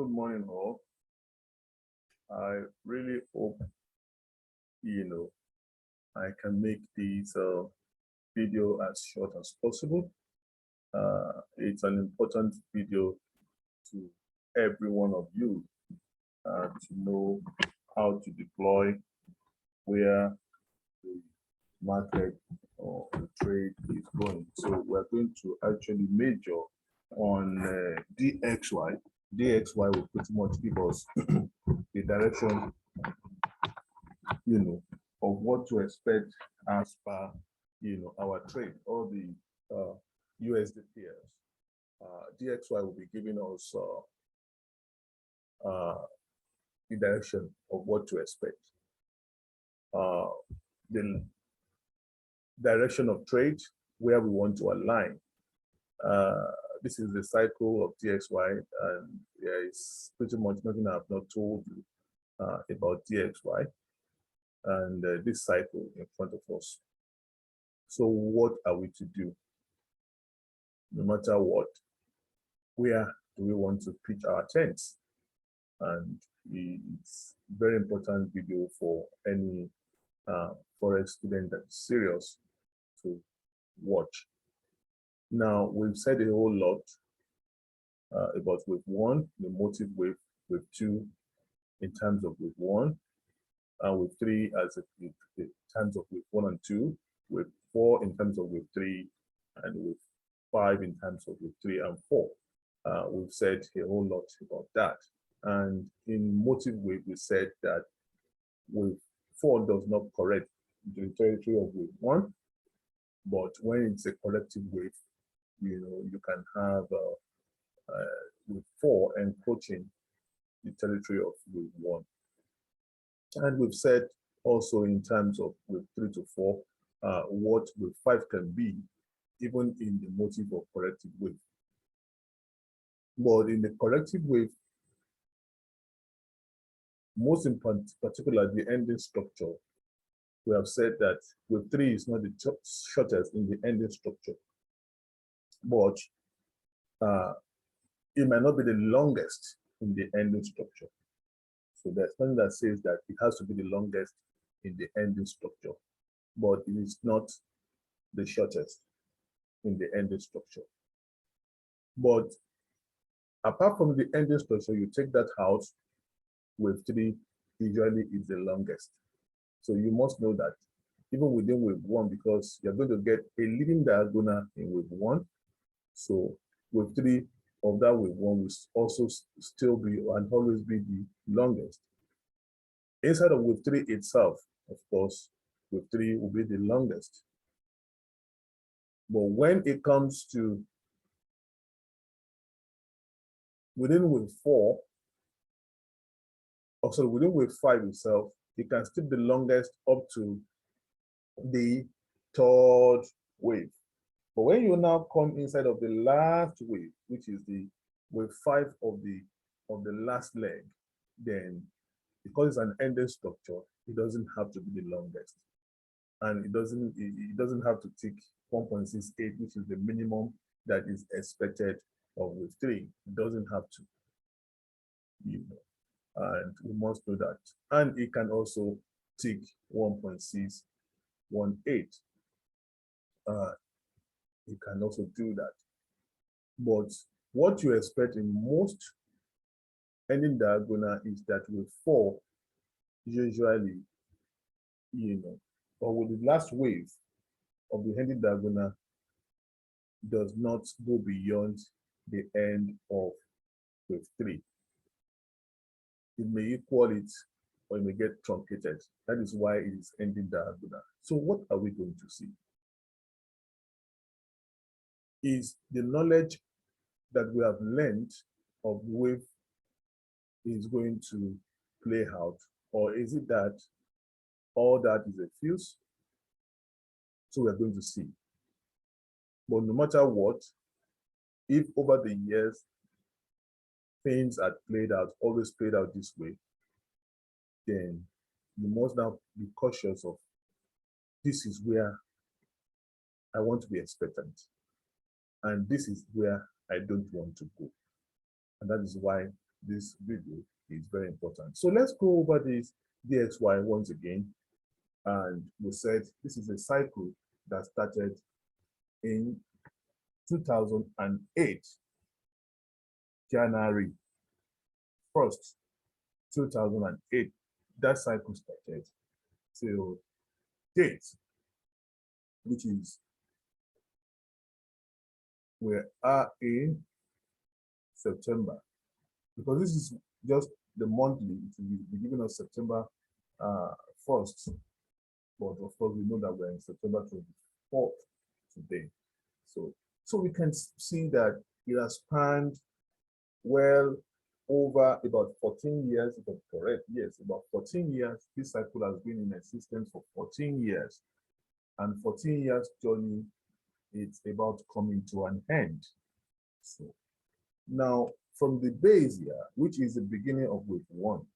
Good morning, all. I really hope I can make this video as short as possible. It's an important video to every one of you to know how to deploy where the market or the trade is going. So we're going to actually major on DXY. DXY will pretty much give us the direction, of what to expect as per, our trade or the USD pairs. DXY will be giving us the direction of what to expect. The direction of trade, where we want to align. This is the cycle of DXY, and there is pretty much nothing I've not told you about DXY and this cycle in front of us. So what are we to do? No matter what, where do we want to pitch our tents? And it's very important video for any forex student that's serious to watch. Now, we've said a whole lot about wave one, the motive wave, wave two, in terms of wave one, wave three as in terms of wave one and two, wave four in terms of wave three, and wave five in terms of wave three and four. We've said a whole lot about that. And in motive wave, we said that wave four does not correct the territory of wave one, but when it's a corrective wave, you can have wave four encroaching the territory of wave one. And we've said also in terms of wave 3 to 4, what wave 5 can be, even in the motive of corrective wave. But in the corrective wave, most in particular, the ending structure, we have said that wave 3 is not the shortest in the ending structure, but it might not be the longest in the ending structure. So there's something that says that it has to be the longest in the ending structure, but it is not the shortest in the ending structure. But apart from the ending structure, you take that out, wave 3 usually is the longest. So you must know that even within wave 1, because you're going to get a leading diagonal in wave 1, so wave 3 of that wave 1 will also still be and always be the longest. Inside of wave 3 itself, of course, wave 3 will be the longest. But when it comes to within wave 4, also within wave 5 itself, it can still be the longest up to the third wave. But when you now come inside of the last wave, which is the wave 5 of the last leg, then because it's an ending structure, it doesn't have to be the longest, and it doesn't have to tick 1.68, which is the minimum that is expected of wave 3. It doesn't have to, and we must know that. And it can also tick 1.618. You can also do that. But what you expect in most ending diagonal is that with 4, usually, or with the last wave of the ending diagonal does not go beyond the end of wave 3. It may equal it or it may get truncated. That is why it is ending diagonal. So what are we going to see? Is the knowledge that we have learned of the wave is going to play out, or is it that all that is a fuse? So we're going to see. But no matter what, if over the years things are always played out this way, then you must now be cautious of, this is where I want to be expectant, and this is where I don't want to go. And that is why this video is very important. So let's go over this DXY once again. And we said this is a cycle that started in 2008, January 1st, 2008. That cycle started till date, which is we are in September, because this is just the monthly. It will be beginning of September 1st, but of course we know that we're in September 24th today. So we can see that it has spanned well over about 14 years, if I'm correct. Yes, about 14 years. This cycle has been in existence for 14 years. And 14 years journey, it's about coming to an end. So now from the base here, which is the beginning of wave 1,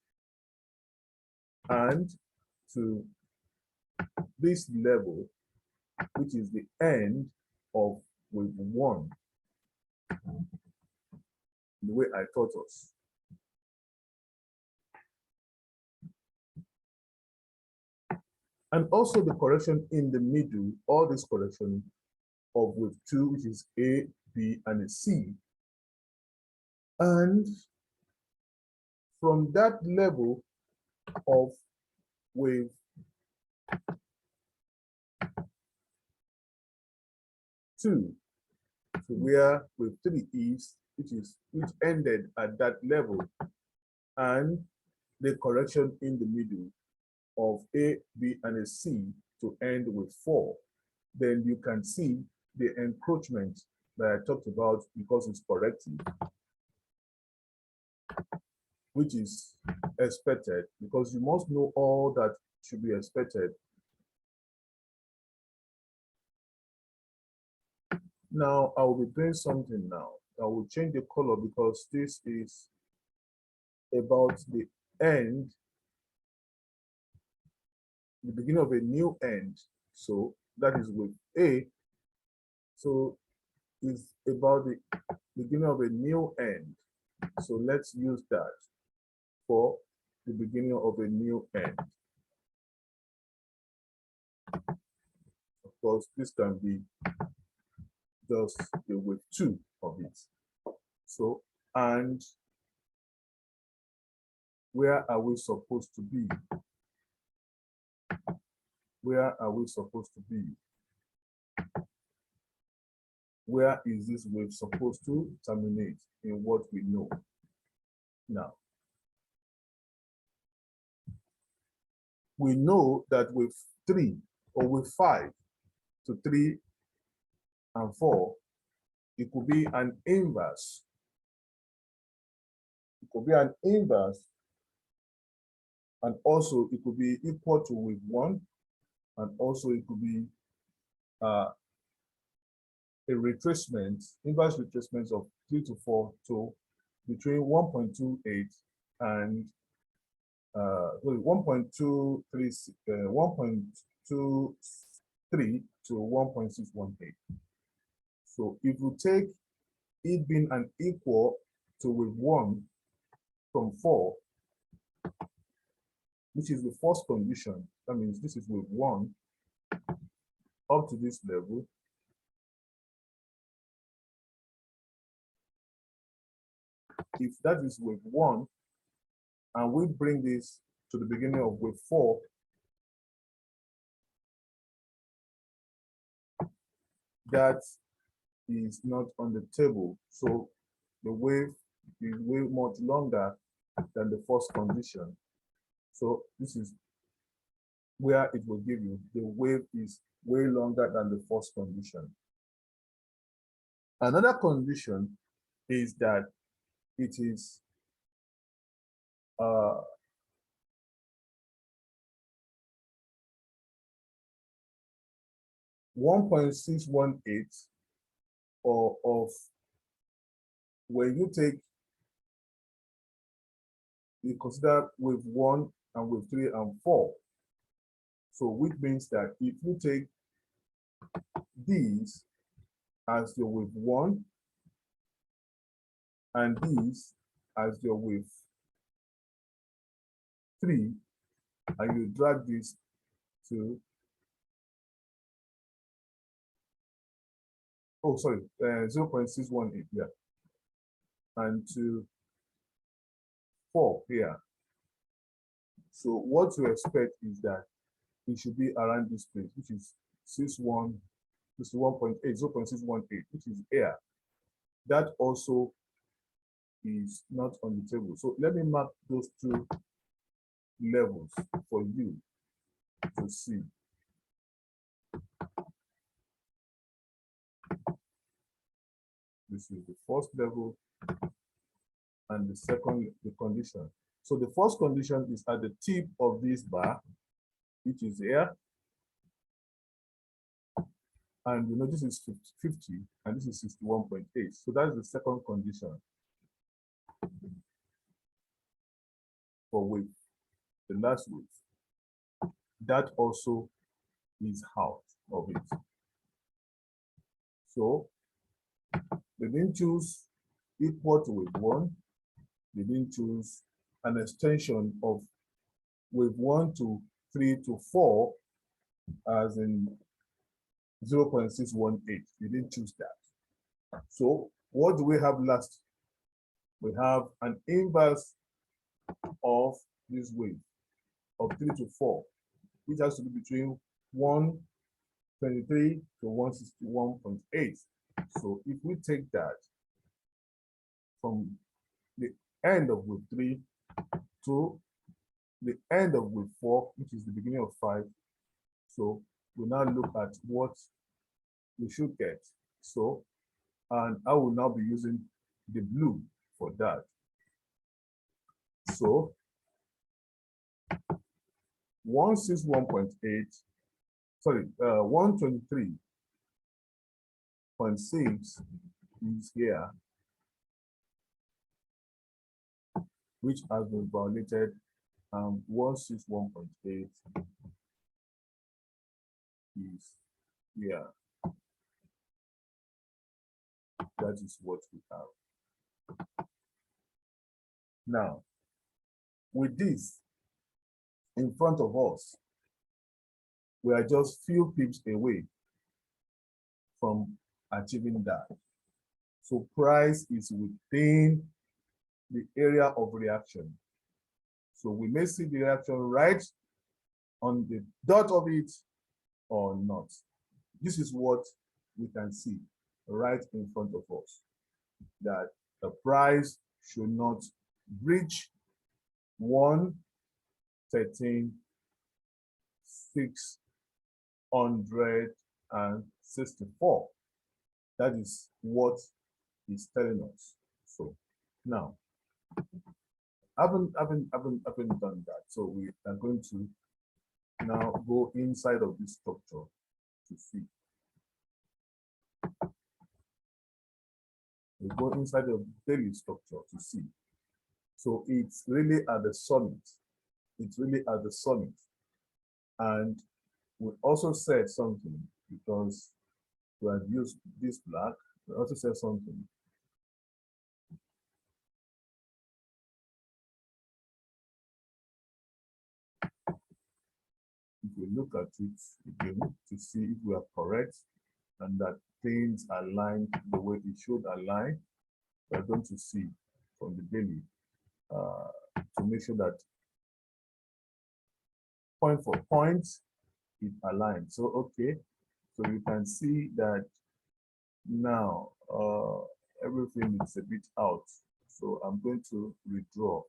and to this level, which is the end of wave 1, the way I taught us. And also the correction in the middle, all this correction of wave 2, which is A, B, and a C. And from that level of wave 2 to where wave 3 is, which ended at that level, and the correction in the middle of A, B, and a C to end with 4, then you can see the encroachment that I talked about, because it's corrective, which is expected, because you must know all that should be expected. Now, I will be doing something now. I will change the color, because this is about the end, the beginning of a new end. So that is with A. So it's about the beginning of a new end. So let's use that for the beginning of a new end. Of course, this can be just the wave 2 of it. So, and where are we supposed to be? Where are we supposed to be? Where is this wave supposed to terminate in what we know now? We know that wave 3 or wave 5 to 3 and 4, it could be an inverse. It could be an inverse, and also it could be equal to wave 1, and also it could be a retracement, inverse retracement of 3 to 4 to between 1.28 and 1.23 to 1.618. So if you take it being an equal to wave 1 from 4, which is the first condition, that means this is wave 1 up to this level. If that is wave 1, and we bring this to the beginning of wave 4, that is not on the table. So the wave is way much longer than the first condition. So this is where it will give you the wave is way longer than the first condition. Another condition is that it is 1.618, or of when you consider wave 1 and wave 3 and 4. So which means that if you take these as your wave 1 and these as your wave 3, and you drag this to, 0.618 here, and to 4 here. So what you expect is that it should be around this place, which is 61, 61.8, 0.618, which is air. That also is not on the table. So let me mark those two levels for you to see. This is the first level and the second, the condition. So the first condition is at the tip of this bar, which is here. And you know, this is 50 and this is 61.8. So that's the second condition for wave, the last wave. That also is out of it. So they didn't choose equal to wave 1. They didn't choose an extension of wave 1 to 3 to 4 as in 0.618. They didn't choose that. So what do we have last? We have an inverse of this wave of 3 to 4, which has to be between 123 to 161.8. So if we take that from the end of wave 3 to the end of wave 4, which is the beginning of 5, so we now look at what we should get. So, and I will now be using the blue for that. So 161.8, sorry, 123.6 is here, which has been violated. 161.8 is here. That is what we have. Now, with this in front of us, we are just few pips away from achieving that. So price is within the area of reaction. So we may see the reaction right on the dot of it or not. This is what we can see right in front of us, that the price should not breach 113,664. That is what it's telling us. So now, haven't done that. So we are going to now go inside of this structure to see. We go inside of the daily structure to see. So it's really at the summit. It's really at the summit. And we also said something, because we have used this black, we also said something. If we look at it again to see if we are correct and that things align the way it should align, we're going to see from the daily to make sure that point for point it aligns. So okay, so you can see that now everything is a bit out. So I'm going to redraw.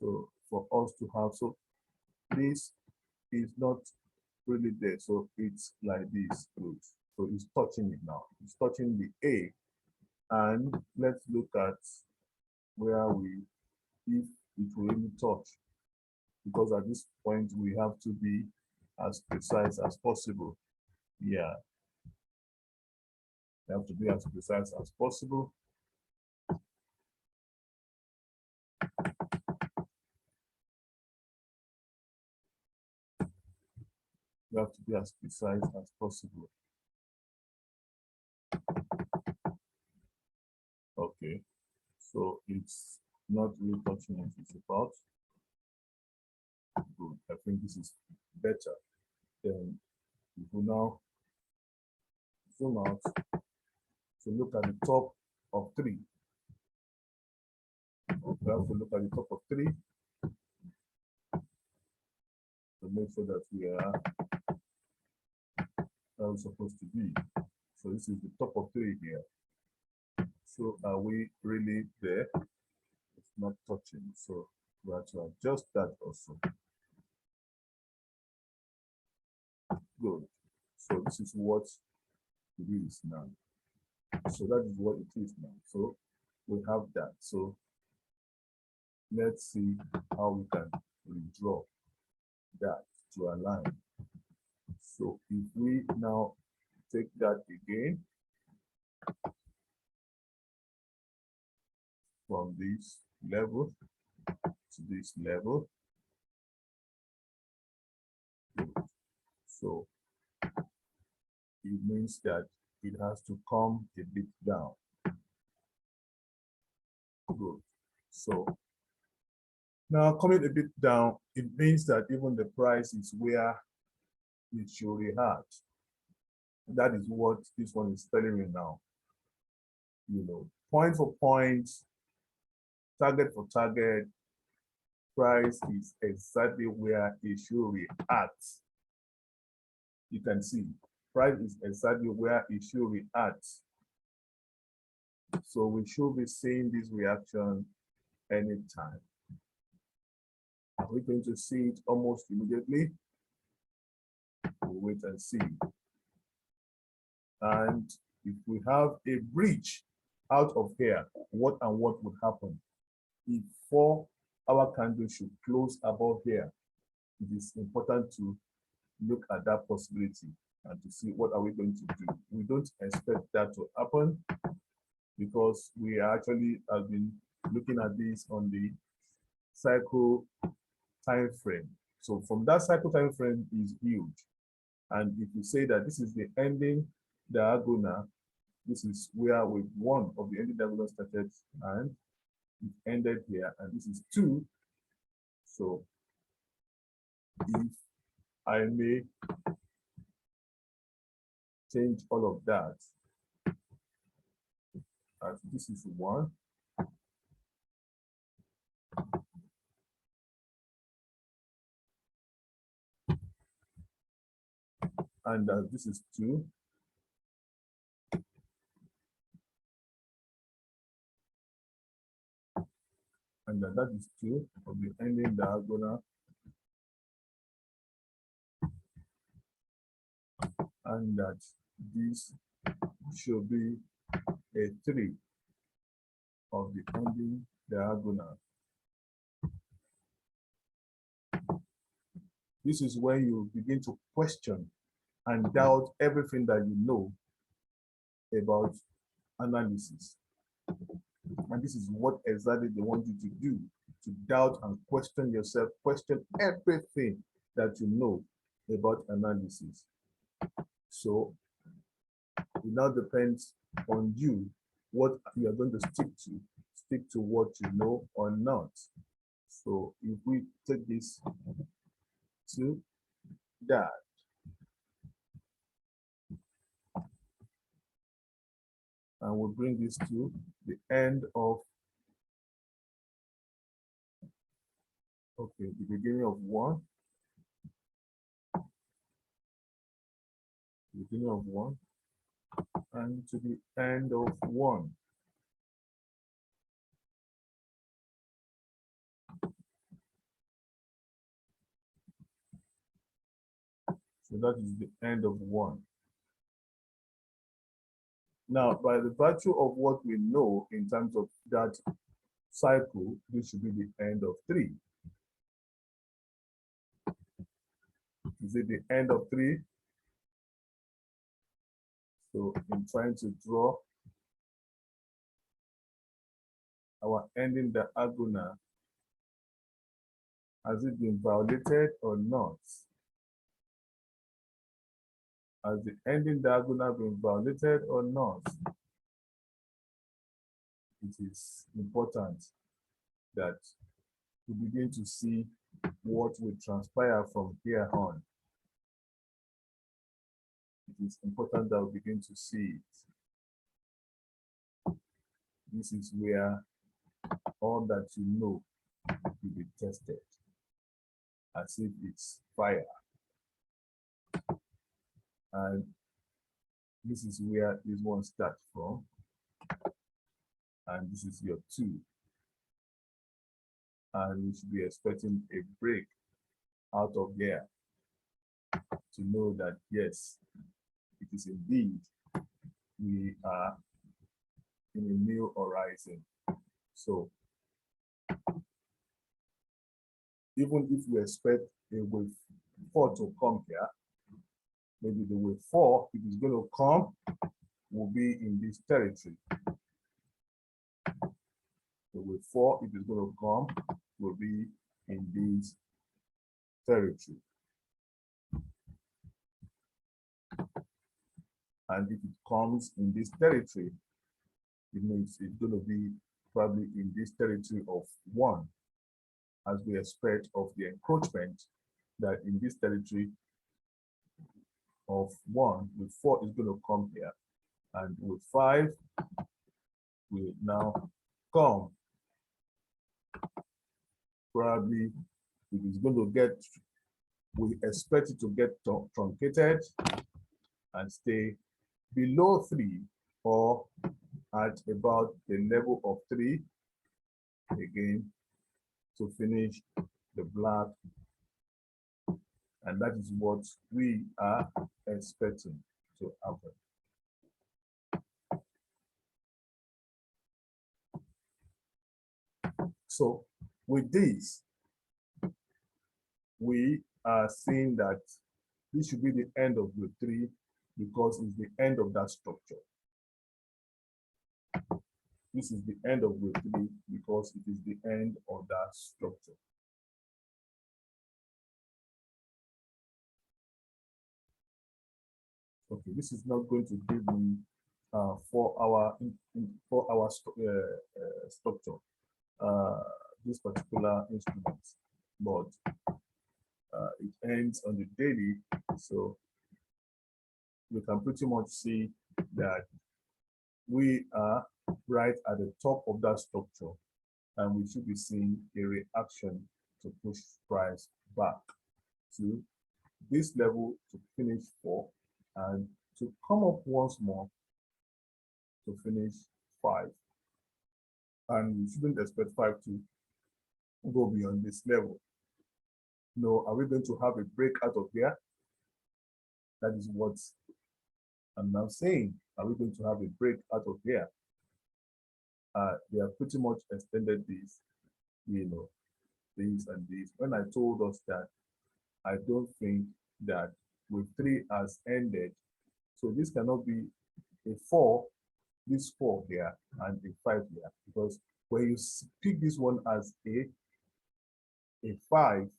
So for us to have, so this is not really there. So it's like this. So it's touching it now. It's touching the A. And let's look at where if it will really touch. Because at this point, we have to be as precise as possible. Yeah. We have to be as precise as possible. We have to be as precise as possible. Okay, so it's not really touching what it's about. Good. I think this is better. Then we will now zoom out to look at the top of 3. We have to look at the top of 3 to make sure that we are where we're supposed to be. So this is the top of 3 here. So are we really there? It's not touching. So we have to adjust that also. Good. So this is what it is now. So that is what it is now. So we have that. So let's see how we can redraw that to align. So if we now take that again from this level to this level. So it means that it has to come a bit down. Good. So now coming a bit down, it means that even the price is where it should be at. That is what this one is telling me now. You know, point for point, target for target, price is exactly where it should be at. You can see, price is exactly where it should be at. So we should be seeing this reaction anytime. Are we going to see it almost immediately? We'll wait and see. And if we have a breach out of here, what would happen? If 4-hour candle should close above here, it is important to look at that possibility and to see what are we going to do. We don't expect that to happen because we actually have been looking at this on the cycle time frame. So from that cycle time frame is huge. And if you say that this is the ending diagonal, this is where with one of the ending diagonal started and it ended here, and this is 2. So if I may change all of that, as this is 1, and this is 2, and that is 2 of the ending diagonal, and that this should be a 3 of the ending diagonal. This is when you begin to question and doubt everything that you know about analysis. And this is what exactly they want you to do, to doubt and question yourself, question everything that you know about analysis. So it now depends on you what you are going to stick to what you know or not. So if we take this to that, and we'll bring this to the end of, okay, the beginning of 1, beginning of 1, and to the end of 1. So that is the end of 1. Now, by the virtue of what we know in terms of that cycle, this should be the end of 3. Is it the end of 3? So in trying to draw our ending diagonal, has it been violated or not? Has the ending diagonal been violated or not? It is important that we begin to see what will transpire from here on. It is important that we begin to see it. This is where all that you know will be tested as if it's fire. And this is where this one starts from. And this is your 2. And we should be expecting a break out of here to know that, yes, it is indeed, we are in a new horizon. So even if we expect a wave 4 to come here, maybe the wave 4, if it's going to come, will be in this territory. The wave 4, if it's going to come, will be in this territory. And if it comes in this territory, it means it's going to be probably in this territory of 1, as we expect of the encroachment, that in this territory of 1, with 4 is going to come here, and with 5 will now come. Probably it is going to get, we expect it to get truncated and stay below 3 or at about the level of 3 again to finish the black. And that is what we are expecting to happen. So with this, we are seeing that this should be the end of group 3 because it's the end of that structure. This is the end of group 3 because it is the end of that structure. Okay, this is not going to give me 4-hour structure, this particular instrument, but it ends on the daily, so we can pretty much see that we are right at the top of that structure, and we should be seeing a reaction to push price back to this level to finish 4 and to come up once more to finish 5. And we shouldn't expect 5 to go beyond this level. No, are we going to have a break out of here? That is what I'm now saying. Are we going to have a break out of here? They have pretty much extended this, these and these. When I told us that I don't think that wave 3 has ended, so this cannot be a 4, this 4 here and a 5 here, because when you pick this one as a 5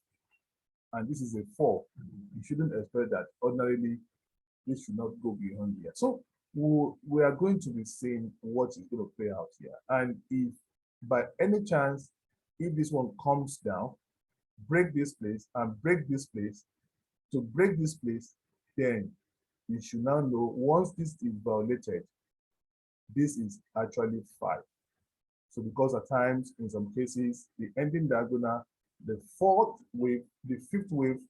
and this is a 4, you shouldn't expect that ordinarily this should not go beyond here. So we are going to be seeing what is going to play out here. And if by any chance, if this one comes down, break this place and break this place, to break this place, then you should now know once this is violated, this is actually 5. So because at times, in some cases, the ending diagonal, the 4th wave, the 5th wave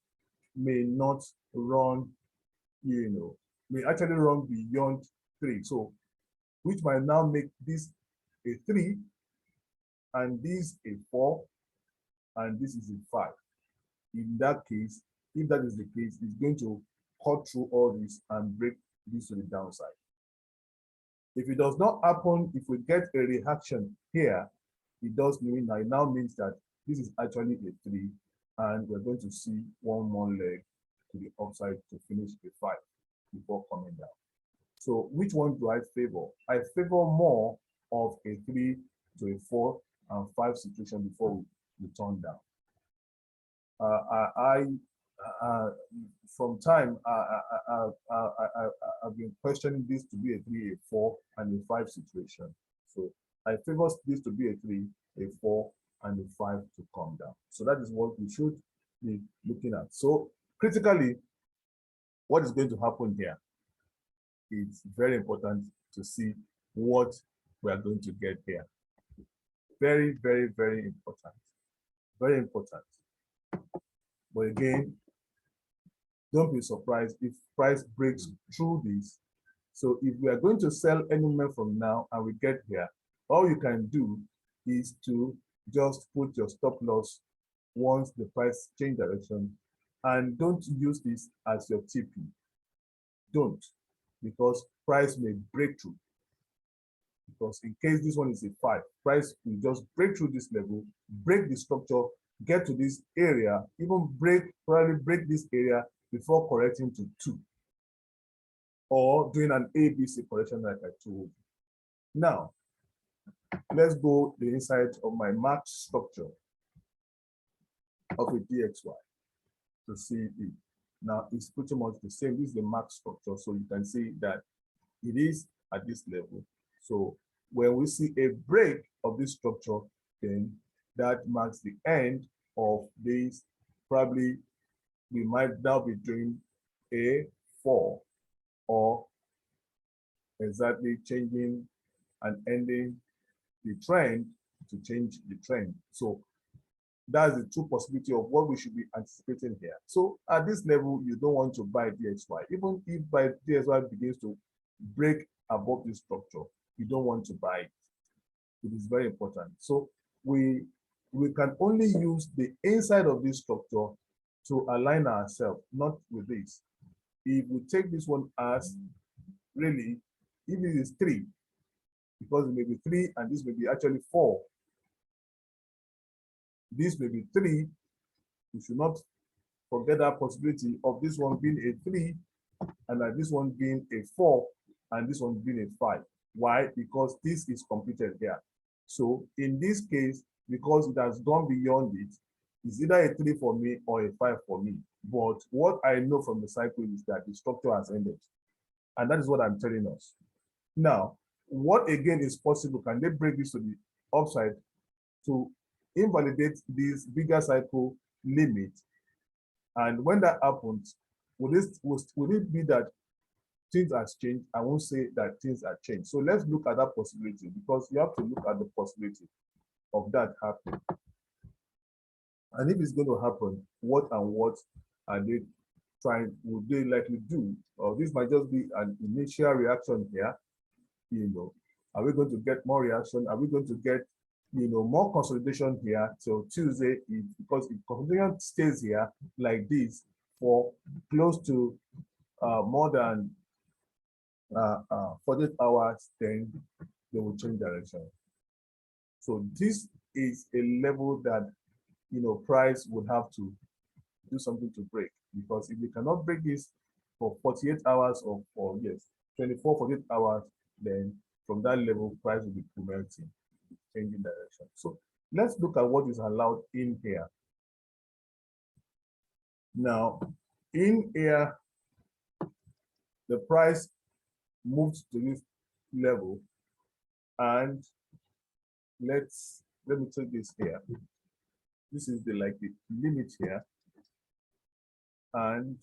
may not run, may actually run beyond 3. So which might now make this a 3 and this a 4 and this is a 5. In that case, if that is the case, it's going to cut through all this and break this to the downside. If it does not happen, if we get a reaction here, it does mean that it now means that this is actually a 3 and we're going to see one more leg to the upside to finish a 5 before coming down. So which one do I favor? I favor more of a 3 to a 4 and 5 situation before we turn down. From time, I've been questioning this to be a 3, a 4, and a 5 situation. So I favor this to be a 3, a 4, and the 5 to come down. So that is what we should be looking at. So critically, what is going to happen here? It's very important to see what we are going to get here. Very, very, very important. Very important. But again, don't be surprised if price breaks through this. So if we are going to sell anywhere from now and we get here, all you can do is to just put your stop loss once the price change direction, and don't use this as your TP. Don't, because price may break through. Because in case this one is a 5, price will just break through this level, break the structure, get to this area, even probably break this area before correcting to 2, or doing an ABC correction like I told you. Now, let's go the inside of my marked structure of a DXY to see it. Now, it's pretty much the same. This is the marked structure, so you can see that it is at this level. So when we see a break of this structure, then that marks the end of this. Probably we might now be doing a 4, or exactly changing and ending the trend to change the trend. So that's the two possibility of what we should be anticipating here. So at this level, you don't want to buy DXY. Even if by DXY begins to break above this structure, you don't want to buy it. It is very important. So we can only use the inside of this structure to align ourselves, not with this. If we take this one as really, if it is 3, because it may be 3 and this may be actually 4. This may be 3. We should not forget that possibility of this one being a 3 and this one being a 4 and this one being a 5. Why? Because this is completed here. So in this case, because it has gone beyond it, it's either a 3 for me or a 5 for me. But what I know from the cycle is that the structure has ended. And that is what I'm telling us. Now, what again is possible? Can they break this to the upside to invalidate this bigger cycle limit? And when that happens, will it be that things has changed? I won't say that things are changed. So let's look at that possibility, because you have to look at the possibility of that happening. And if it's going to happen, what are they would they likely do? Or this might just be an initial reaction here. Are we going to get more reaction? Are we going to get more consolidation here till Tuesday? Because if consolidation stays here like this for close to more than 48 hours, then they will change direction. So this is a level that price would have to do something to break, because if they cannot break this for 48 hours or 24, 48 hours, then from that level, price will be melting, changing direction. So let's look at what is allowed in here. Now, in here, the price moved to this level, and let me take this here. This is the limit here, and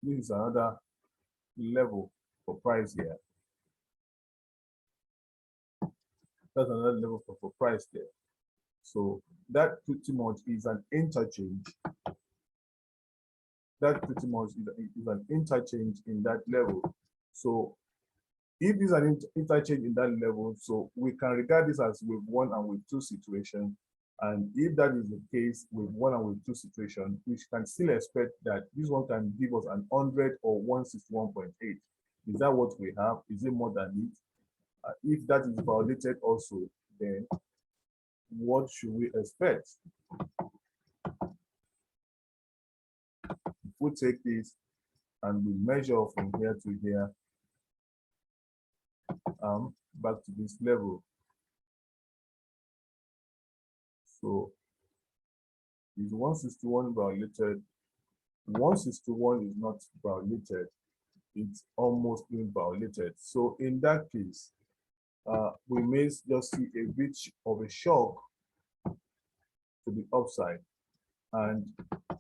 this is another level for price here. That's another level for price there. So that pretty much is an interchange. That pretty much is an interchange in that level. So if it's an interchange in that level, so we can regard this as wave 1 and wave 2 situation. And if that is the case with 1 and wave 2 situation, we can still expect that this one can give us an 100 or 161.8. Is that what we have? Is it more than it? If that is violated also, then what should we expect? If we take this and we measure from here to here, back to this level. So is 161 violated? 161 is not violated. It's almost being violated. So in that case, we may just see a bit of a shock to the upside, and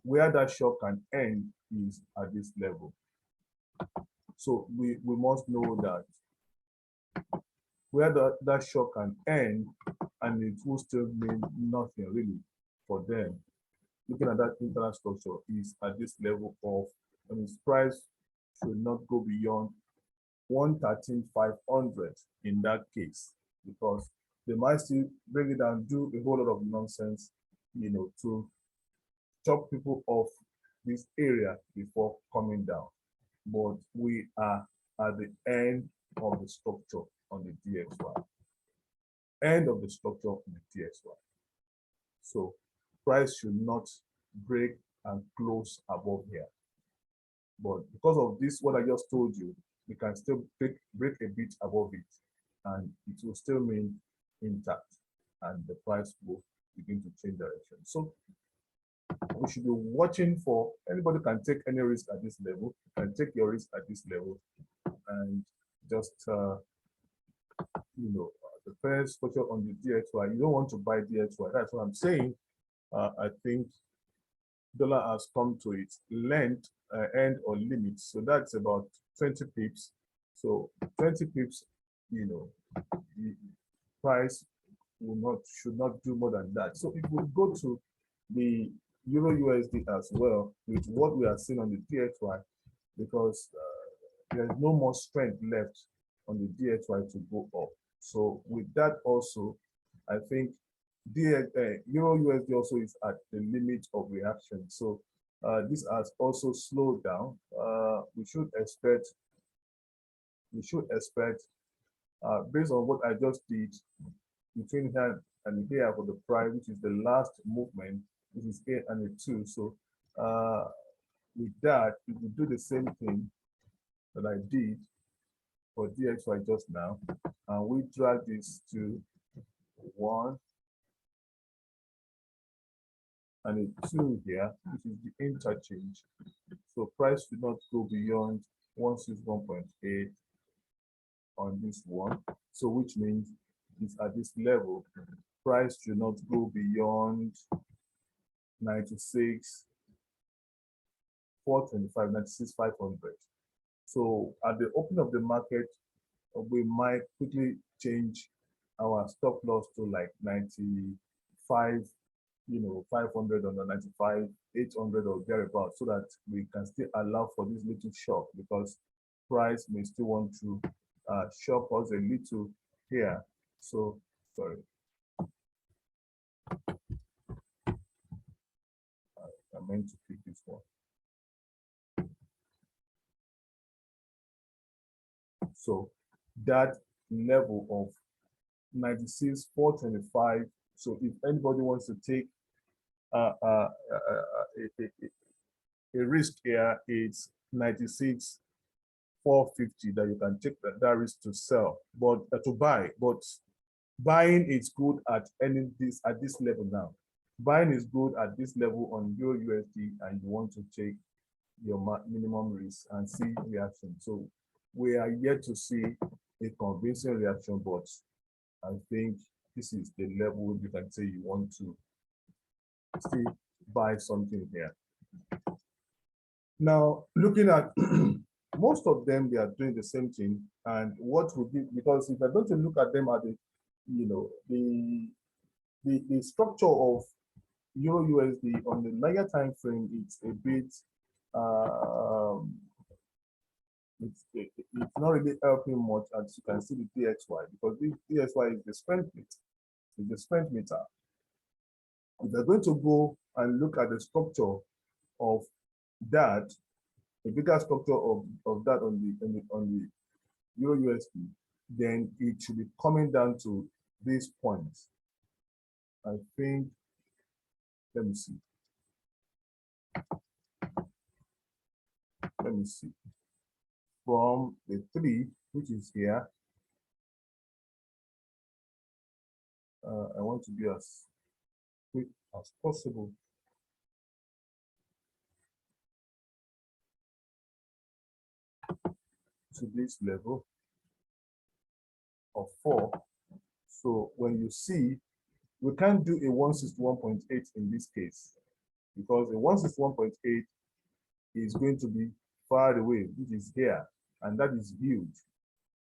where that shock can end is at this level. So we must know that where that shock can end, and it will still mean nothing really for them. Looking at that internal structure is at this level of, its price should not go beyond 113,500 in that case, because they might still bring it down, do a whole lot of nonsense, to chop people off this area before coming down. But we are at the end of the structure on the DXY. End of the structure on the DXY. So price should not break and close above here. But because of this, what I just told you, we can still break a bit above it, and it will still remain intact, and the price will begin to change direction. So we should be watching for, anybody can take any risk at this level, can take your risk at this level, and just the first structure on the DXY, you don't want to buy DXY. That's what I'm saying. I think dollar has come to its length, end or limit. So that's about 20 pips. So 20 pips, the price should not do more than that. So if we go to the Euro USD as well, with what we are seeing on the DXY, because there's no more strength left on the DXY to go up. So with that also, I think Euro USD also is at the limit of reaction. So this has also slowed down. We should expect, based on what I just did between here and here for the price, which is the last movement, which is 8 and a 2. So with that, if we do the same thing that I did for DXY just now, and we drag this to 1 and a 2 here, which is the interchange. So price should not go beyond 161.8 on this one. So which means it's at this level. Price should not go beyond 96,425, 96,500. So at the open of the market, we might quickly change our stop loss to like 95, 500 or 95, 800 or thereabouts, so that we can still allow for this little shock, because price may still want to shock us a little here. So, sorry. I meant to pick this one. So that level of 96,425. So if anybody wants to take a risk here, it's 96,450 that you can take that risk to sell, but to buy. But buying is good at this level now. Buying is good at this level on your USD, and you want to take your minimum risk and see reaction. So we are yet to see a convincing reaction, but I think this is the level you can say you want to still buy something here. Now, looking at most of them, they are doing the same thing. And what would be, because if I'm going to look at them at the structure of Euro USD on the longer time frame, it's a bit it's not really helping much, as you can see the DXY, because the DXY is the strength meter. It's the strength meter. If they're going to go and look at the structure of that, the bigger structure of that on the Euro USD, then it should be coming down to these points. I think, let me see. Let me see. From the 3, which is here, I want to be as quick as possible. To this level of 4. So when you see We can't do a 161.8 in this case because a 161.8 is going to be far away, which is here, and that is huge.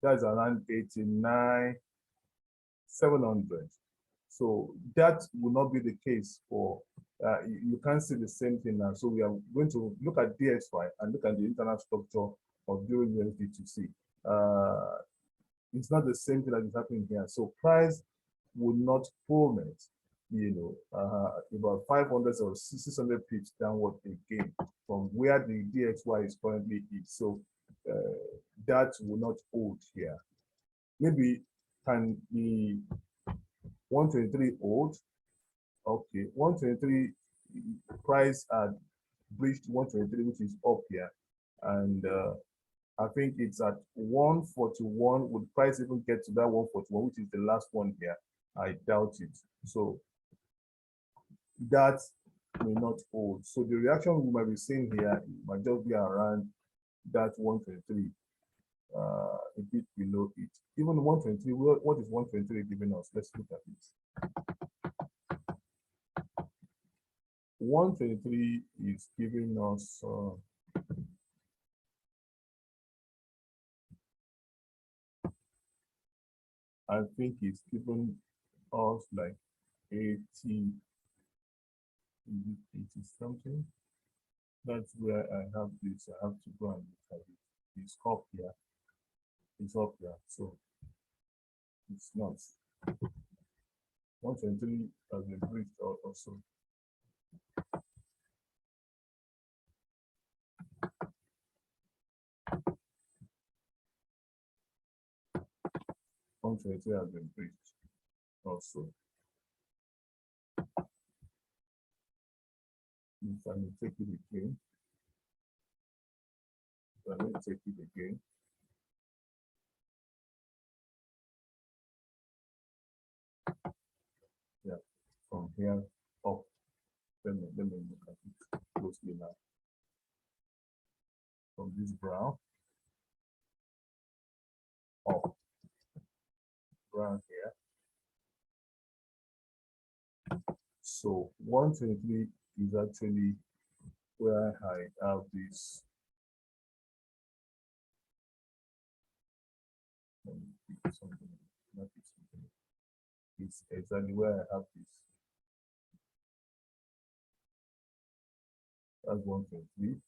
That's around 89,700. So that will not be the case for, you can't see the same thing now. So we are going to look at DXY and look at the internal structure of during USD to see. It's not the same thing that is happening here. So price would not format, about 500 or 600 pips downward again from where the DXY is currently is. So that will not hold here. Maybe can be 123 hold. Okay, 123 price had breached 123, which is up here, and I think it's at 141. Would price even get to that 141, which is the last one here? I doubt it. So that may not hold. So the reaction we might be seeing here might just be around that 123, a bit below it. Even 123, what is 123 giving us? Let's look at it. 123 is giving us I think it's giving us like 80 something. That's where I have this. I have to go and look at it. It's up here. It's up here. So it's not. 123 has been breached also. Has been breached also. If I may take it again. Yeah, from here up. Let me look at it closely now. From this brown up, brown here. So 123 is actually where I have this. It's exactly where I have this. That's 123.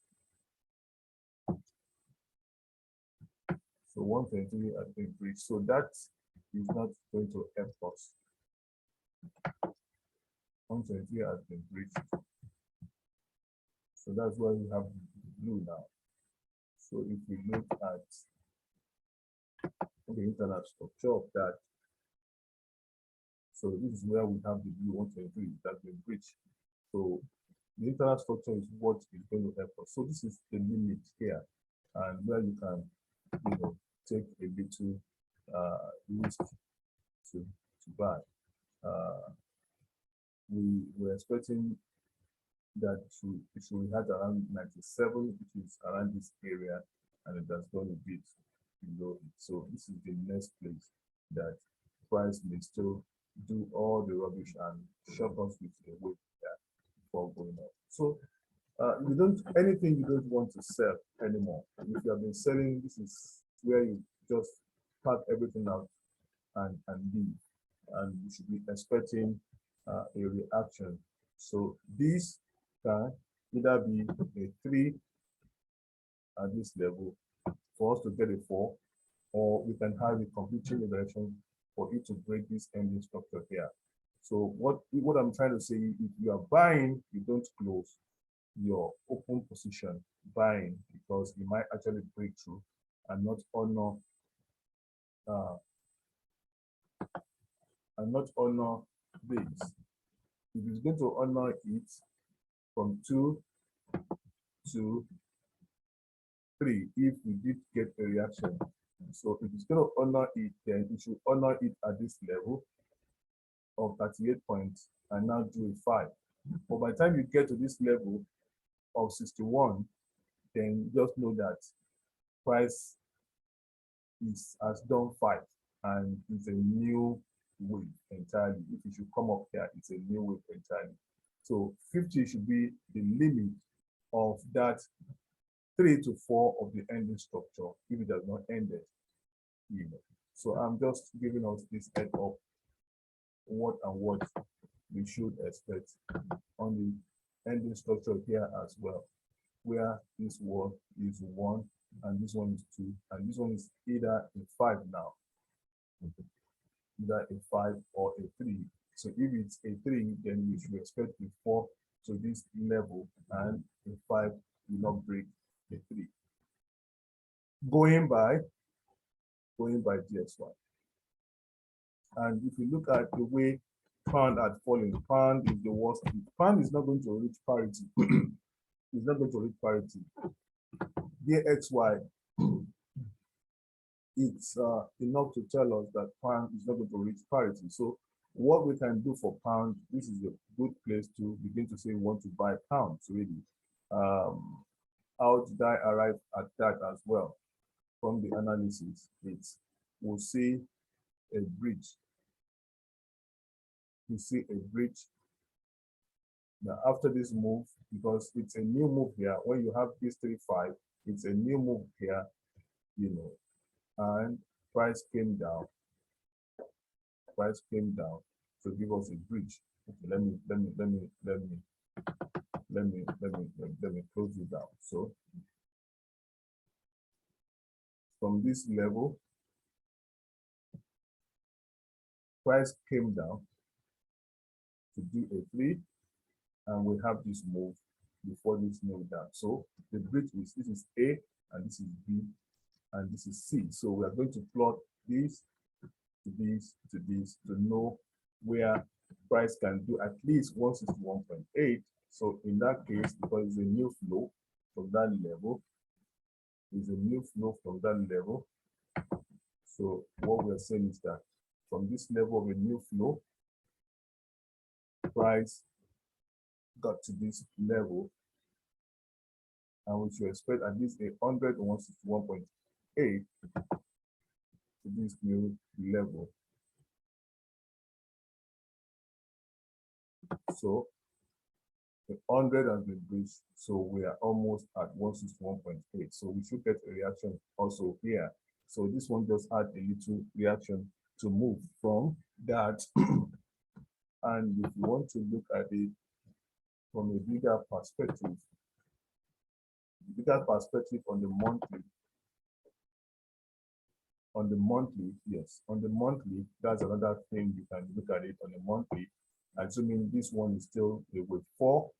So 123 has been breached. So that is not going to help us. 123 has been breached. So that's why we have blue now. So if we look at the internal structure of that, so this is where we have the blue 123 that's been breached. So the internal structure is what is going to help us. So this is the limit here, and where you can, take a little risk to buy. We were expecting that it should have around 97, which is around this area, and it has gone a bit below it. So this is the next place that price may still do all the rubbish and shock us with a weight before going up. So you don't, anything you don't want to sell anymore. If you have been selling, this is where you just cut everything out and leave, and you should be expecting a reaction. So this can either be a 3 at this level for us to get a 4, or we can have a complete change of direction for it to break this ending structure here. So what I'm trying to say, if you are buying, you don't close your open position buying, because it might actually break through and not honor this. If it's going to honor it from 2 to 3, if we did get a reaction. So if it's going to honor it, then it should honor it at this level of 38 points and now do a 5. But by the time you get to this level of 61, then just know that price has done 5 and it's a new wave entirely. If it should come up here, it's a new wave entirely. So 50 should be the limit of that 3 to 4 of the ending structure if it has not ended. So I'm just giving us this head up what we should expect on the ending structure here as well, where this one is 1 and this one is 2 and this one is either a 5 now, either a 5 or a 3. So if it's a 3, then we should expect a 4 to this level and a 5 will not break a 3. Going by Dxy. And if you look at the way pound had fallen, pound is the worst. Pound is not going to reach parity. It's not going to reach parity. Dxy, it's enough to tell us that pound is not going to reach parity. So what we can do for pound, this is a good place to begin to say we want to buy pounds really. How did I arrive at that as well? From the analysis, we'll see a bridge. We see a bridge. Now after this move, because it's a new move here, when you have this 3-5, it's a new move here, and price came down. Price came down to give us a bridge. Okay, let me close it down. So from this level, price came down to do a 3, and we have this move before this move down. So the bridge is, this is A, and this is B, and this is C. So we are going to plot this to this to this to know where price can do at least 161.8. So in that case, because it's a new flow from that level, So what we're saying is that from this level of a new flow, price got to this level, and we should expect at least 100 or 161.8 to this new level. So 100 has been breached, so we are almost at 161.8. So we should get a reaction also here. So this one just had a little reaction to move from that. And if you want to look at it from a bigger perspective on the monthly, yes, on the monthly, that's another thing you can look at it on the monthly, assuming this one is still with 4,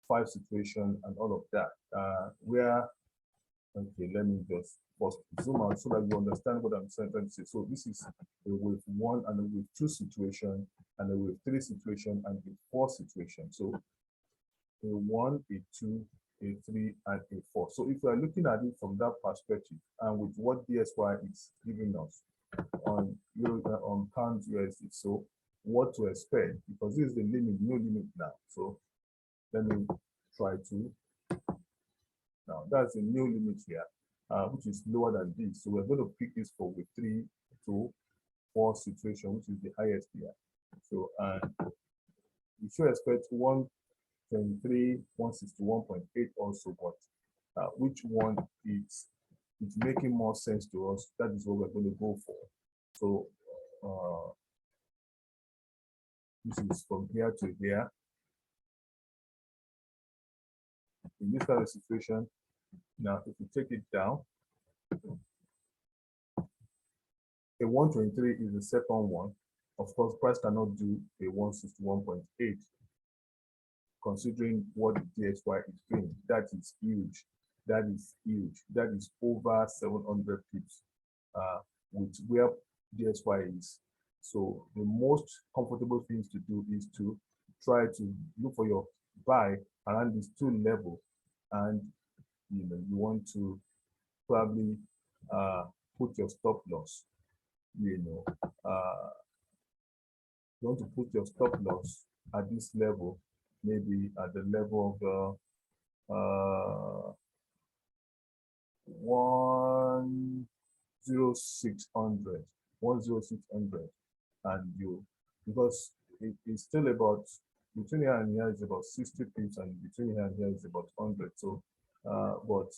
5 situation and all of that. Okay, let me just first zoom out so that you understand what I'm trying to say. So this is a wave 1 and a wave 2 situation, and a wave 3 situation, and a 4 situation. So a 1, a 2, a 3, and a 4. So if you are looking at it from that perspective, and with what DXY is giving us on pound USD, so what to expect, because this is the limit, no limit now. So let me try to, now that's a new limit here, which is lower than this. So we're going to pick this for wave 3 to 4 situation, which is the highest here. So we should expect 123, 161.8 also, but which one it's making more sense to us, that is what we're going to go for. So this is from here to here. In this kind of situation, now if you take it down, a 123 is the second one. Of course, price cannot do a 161.8, considering what the DXY is doing. That is huge. That is huge. That is over 700 pips with where DXY is. So the most comfortable things to do is to try to look for your buy around these 2 levels, and you want to probably put your stop loss. You want to put your stop loss at this level, maybe at the level of 10600, and you because it's still about between here and here is about 60 pips, and between here and here is about 100. So, but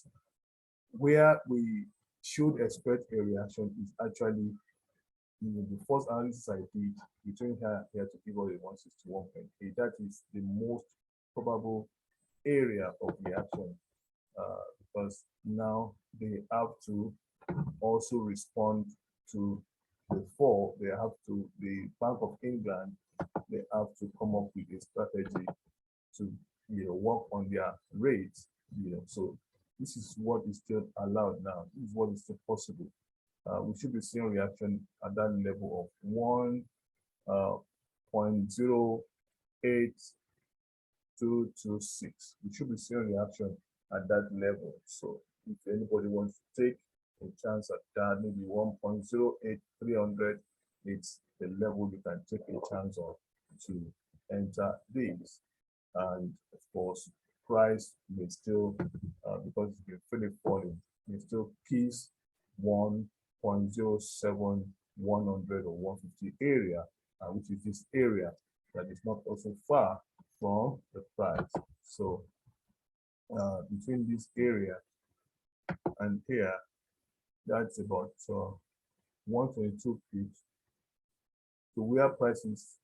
where we should expect a reaction is actually the first analysis I did between here and here to give us a 161.8. That is the most probable area of reaction, because now they have to also respond to the fall. They have to, the Bank of England, they have to come up with a strategy to work on their rates. So this is what is still allowed now. This is what is still possible. We should be seeing reaction at that level of 1.08226. We should be seeing reaction at that level. So if anybody wants to take a chance at that, maybe 1.08300, it's the level you can take a chance on to enter this. And of course, price may still, because it's been fully falling, may still pierce 1.07 100 or 150 area, which is this area that is not also far from the price. So between this area and here, that's about 122 pips. So where price is,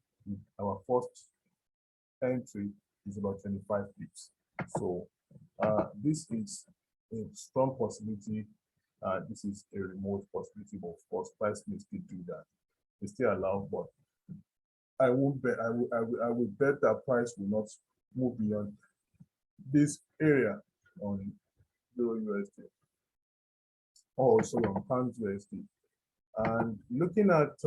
our first entry is about 25 pips. So this is a strong possibility. This is a remote possibility, but of course, price may still do that. They still allow, but I would bet I would bet that price will not move beyond this area on Euro USD, or also on pound USD. And looking at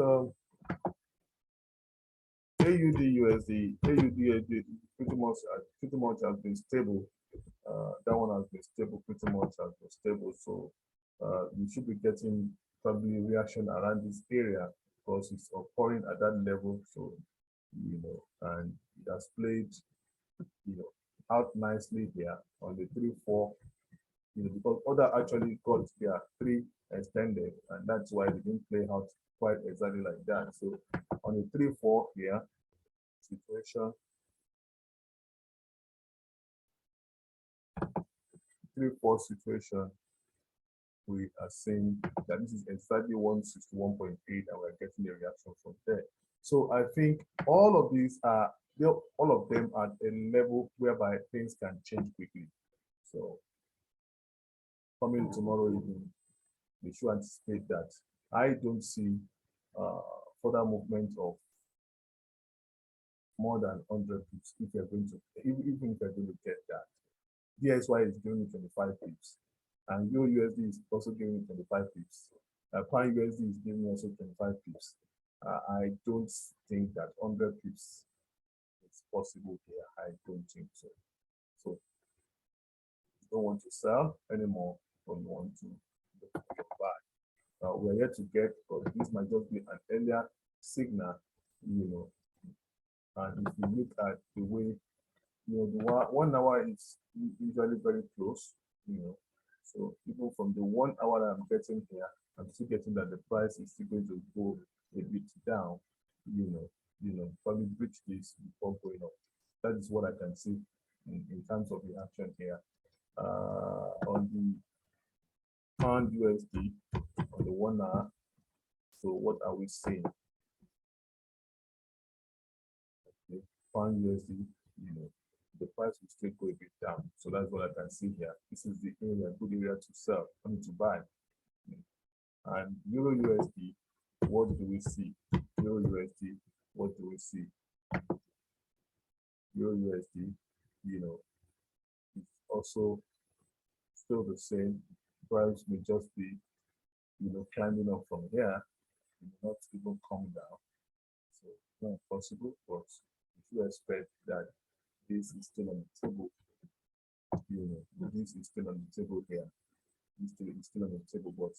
AUD USD, AUD pretty much has been stable. That one has been stable, pretty much has been stable. So we should be getting probably reaction around this area because it's occurring at that level. So and it has played out nicely here on the 3-4. Because other actually got their 3 extended, and that's why they didn't play out quite exactly like that. So on the 3-4 here situation, 3-4 situation, we are saying that this is exactly 161.8, and we're getting a reaction from there. So I think all of these are, all of them are at a level whereby things can change quickly. So coming tomorrow evening, we should anticipate that. I don't see further movement of more than 100 pips if you're going to, even if you're going to get that. DXY is giving me 25 pips, and Euro USD is also giving me 25 pips. Pound USD is giving me also 25 pips. I don't think that 100 pips is possible here. I don't think so. So you don't want to sell anymore, or you want to buy. We're yet to get, but this might just be an earlier signal, and if you look at the way, the 1 hour is usually very close, so even from the 1 hour that I'm getting here, I'm still getting that the price is still going to go a bit down, probably breach this before going up. That is what I can see in terms of the action here. On the pound USD, on the 1 hour, so what are we seeing? Okay, pound USD, the price will still go a bit down. So that's what I can see here. This is the area, good area to sell, to buy. And Euro USD, what do we see? Euro USD, what do we see? Euro USD, it's also still the same. Price may just be, climbing up from here, not even come down. So it's not possible, but if you expect that this is still on the table, this is still on the table here. This is still on the table, but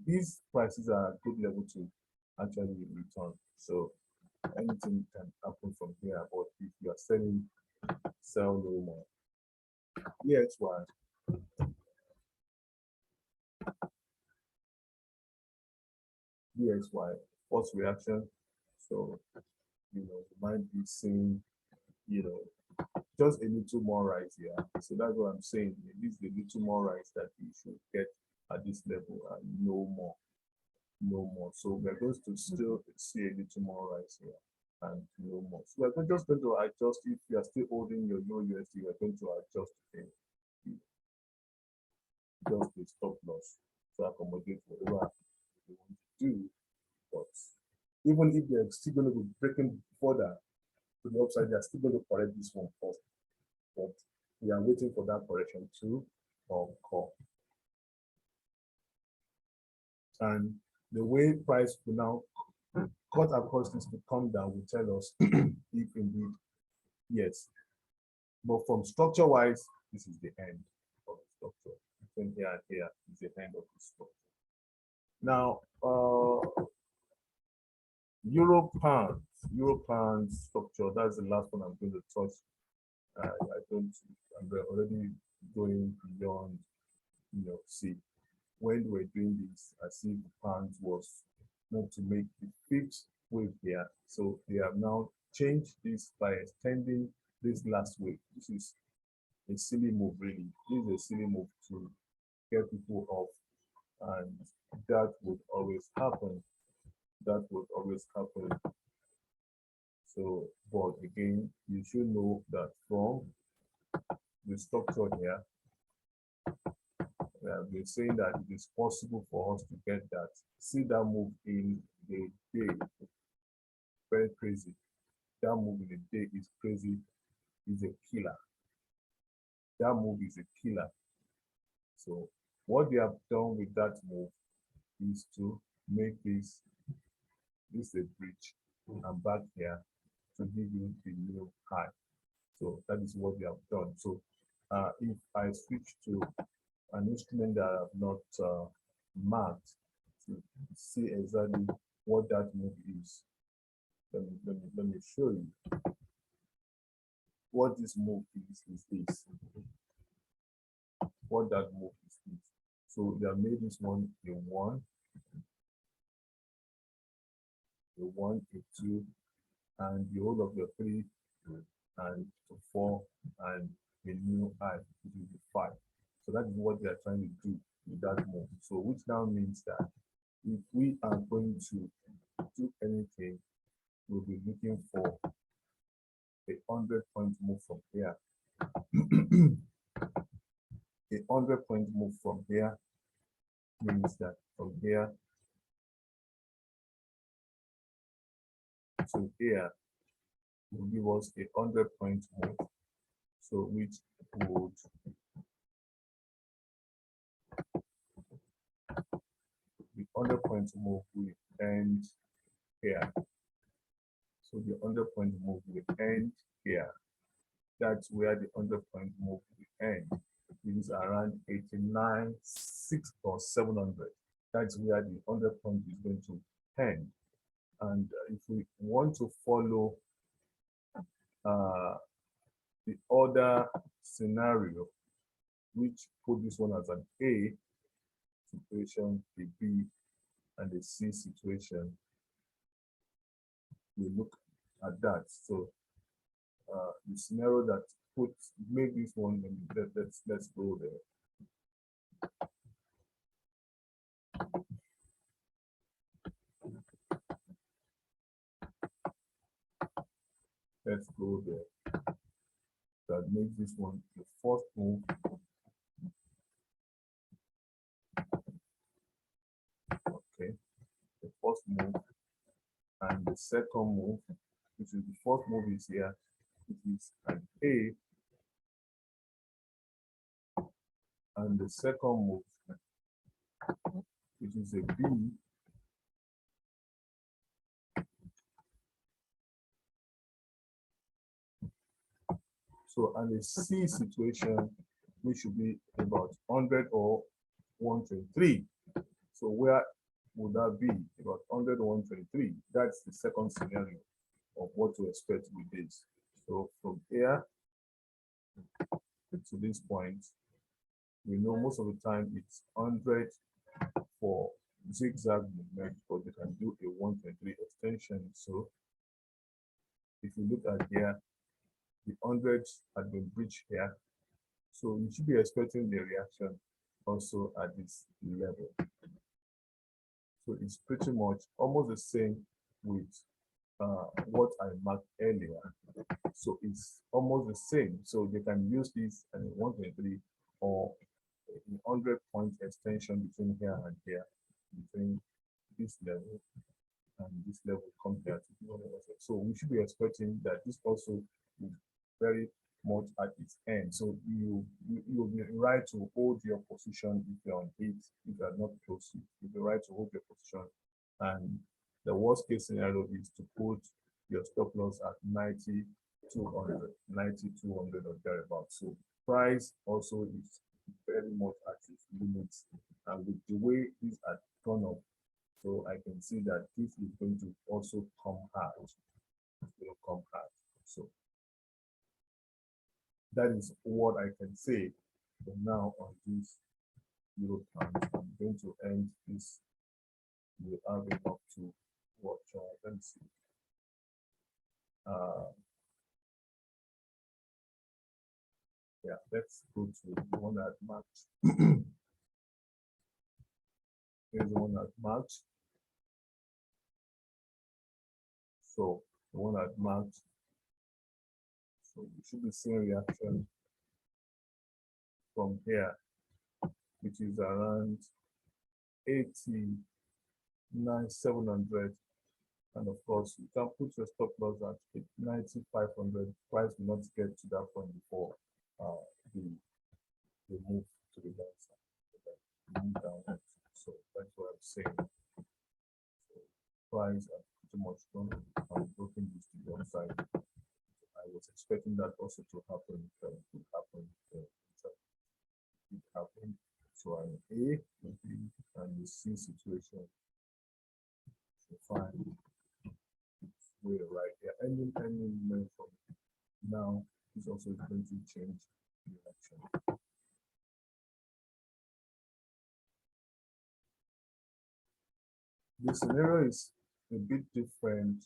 these prices are a good level to actually return. So anything can happen from here, but if you are selling, sell no more. DXY. DXY, first reaction. So you might be seeing, just a little more rise here. So that's what I'm saying. At least a little more rise that you should get at this level and no more. No more. So we're going to still see a little more rise here and no more. So we're just going to adjust. If you are still holding your low USD, we're going to adjust just the stop loss to accommodate whatever you want to do. But even if they're still going to be breaking further to the upside, they're still going to correct this one first. But we are waiting for that correction to occur. And the way price will now cut across this to come down will tell us if indeed yes. But from structure wise, this is the end of the structure. Between here and here is the end of the structure. Now, Euro pound structure, that's the last one I'm going to touch. I'm already going beyond, see, when we're doing this, I see the pound was meant to make the fifth wave here. So they have now changed this by extending this last wave. This is a silly move, really. This is a silly move to get people off, and that would always happen. That would always happen. So, but again, you should know that from the structure here, we have been saying that it is possible for us to get that. See that move in the day, very crazy. That move in the day is crazy, is a killer. That move is a killer. So what we have done with that move is to make this a bridge and back here to give you the new high. So that is what we have done. So if I switch to an instrument that I have not marked to see exactly what that move is, let me show you. What this move is this. What that move is this. So they have made this one a 1, a 2, and the whole of the 3 and 4 and a new high, which is the 5. So that is what they are trying to do with that move. So which now means that if we are going to do anything, we'll be looking for a 100-point move from here. A 100-point move from here means that from here to here will give us a 100-point move. So which would the 100-point move will end here. So the 100-point move will end here. That's where the 100-point move will end. It is around 89.6 or 700. That's where the 100-point is going to end. And if we want to follow the other scenario, which put this one as an A situation, the B and the C situation, we look at that. So the scenario that make this one, let's go there. Let's go there. That makes this one the first move. Okay, the first move and the second move, which is the first move is here, it is an A, and the second move, which is a B, so and the C situation, which should be about 100 or 123. So where would that be? About 100 or 123. That's the second scenario of what to expect with this. So from here to this point, we know most of the time it's 100 for zigzag movement, but they can do a 123 extension. So If you look at here, the 100 had been breached here. So you should be expecting the reaction also at this level. So it's pretty much almost the same with what I marked earlier. So it's almost the same. So they can use this and 123 or a 100-point extension between here and here, between this level and this level compared to the other. So we should be expecting that this also is very much at its end. So you'll be right to hold your position if you're on it, if you're not close to it. You'll be right to hold your position. And the worst case scenario is to put your stop loss at 90, 200, 90, 200 or thereabouts. So price also is very much at its limits. And with the way these are gone up, so I can see that this is going to also come hard. It will come hard. So that is what I can say for now on this euro pound. I'm going to end this. We'll have it up to watch. Let me see. Yeah, let's go to the one that matched. Here's the one that matched. So the one that matched. So you should be seeing reaction from here, which is around 89,700. And of course, you can put your stop loss at 9,500. Price will not get to that point before the move to the downside. Move downwards. So that's what I'm saying. So price are pretty much gone and broken this to the upside. I was expecting that also to happen. It happened. It happened. So an A, B, and the C situation. So fine. Way right here. Any movement from now is also going to change direction. The scenario is a bit different.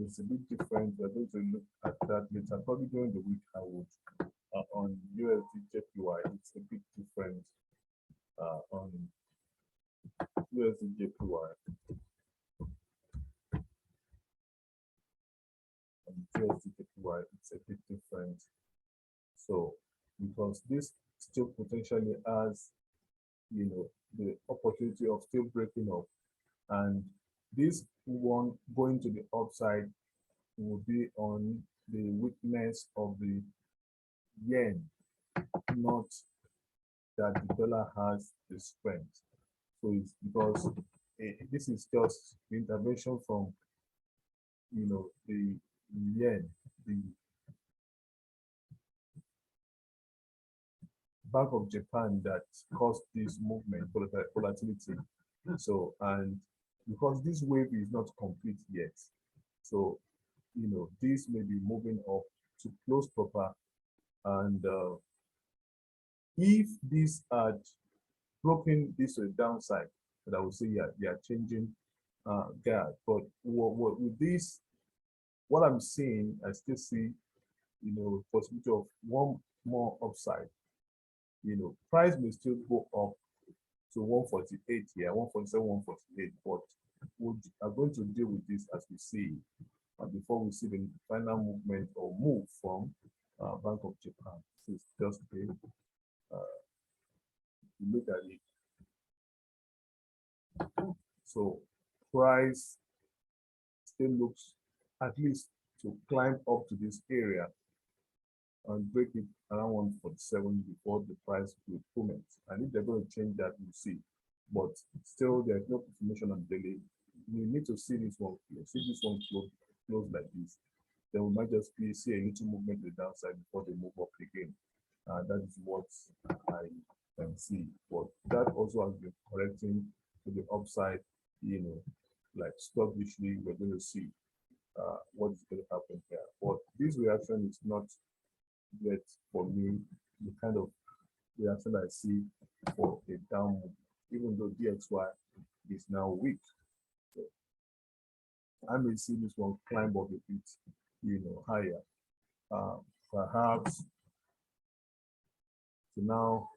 It's a bit different. We're going to look at that later. Probably during the week, I would on USD JPY. It's a bit different on USD JPY. USD JPY, it's a bit different. So because this still potentially has, the opportunity of still breaking up, and this one going to the upside will be on the weakness of the yen, not that the dollar has the strength. So it's because this is just the intervention from the yen, the Bank of Japan, that caused this movement, volatility. So, and because this wave is not complete yet, so this may be moving up to close proper, and if this had broken this to the downside, that I would say, yeah, they are changing guard. But with this, what I'm seeing, I still see, possibility of one more upside. Price may still go up to 148 here, 147, 148, but we are going to deal with this as we see, before we see the final movement or move from Bank of Japan. This is just look at it. So price still looks at least to climb up to this area and break it around 147 before the price will plummet. And if they're going to change that, we'll see. But still, there's no confirmation on daily. We need to see this one close. See this one close like this. Then we might just see a little movement to the downside before they move up again. That is what I can see. But that also has been correcting to the upside, like stock usually we're going to see what is going to happen here. But this reaction is not yet for me the kind of reaction I see for a down move, even though DXY is now weak. So I may see this one climb up a bit, higher. Perhaps to now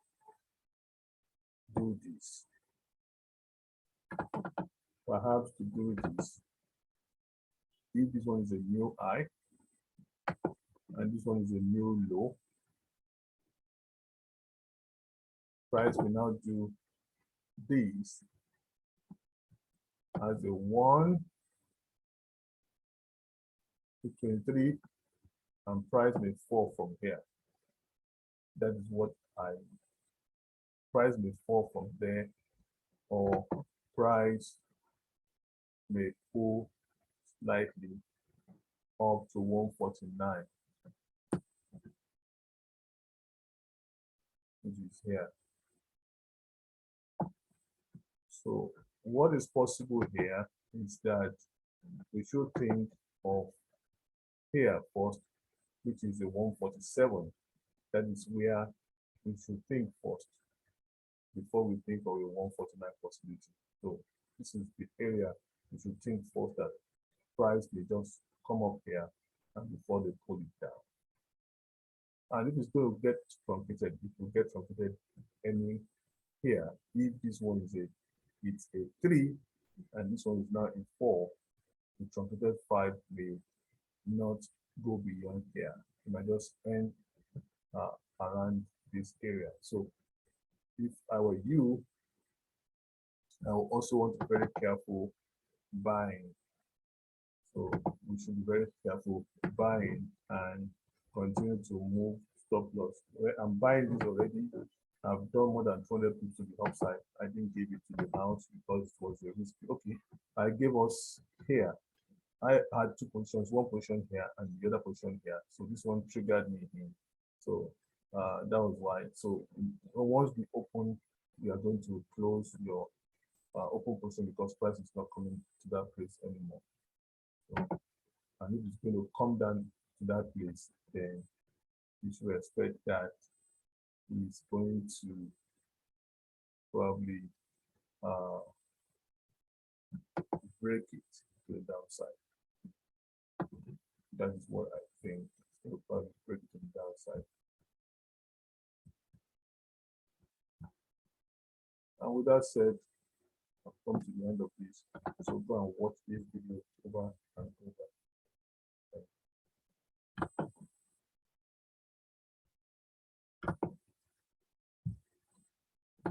do this. Perhaps to do this. If this one is a new high and this one is a new low, price will now do this as a 1 to 23, and price may fall from here. That is what price may fall from there, or price may go slightly up to 149, which is here. So what is possible here is that we should think of here first, which is the 147. That is where we should think first before we think of a 149 possibility. So this is the area we should think first, that price may just come up here and before they pull it down. And if it's going to get truncated, it will get truncated any here. If this one is it's a 3 and this one is now a 4, the truncated 5 may not go beyond here. It might just end around this area. So if I were you, I would also want to be very careful buying. So we should be very careful buying and continue to move stop loss. I'm buying this already. I've done more than 200 pips to the upside. I didn't give it to the house because it was a risk. Okay, I gave us here. I had 2 positions, 1 position here and the other position here. So this one triggered me in. So that was why. So once we open, we are going to close your open position because price is not coming to that place anymore. So, and if it's going to come down to that place, then you should expect that it's going to probably break it to the downside. That is what I think. It will probably break it to the downside. And with that said, I've come to the end of this. So go and watch this video over and over.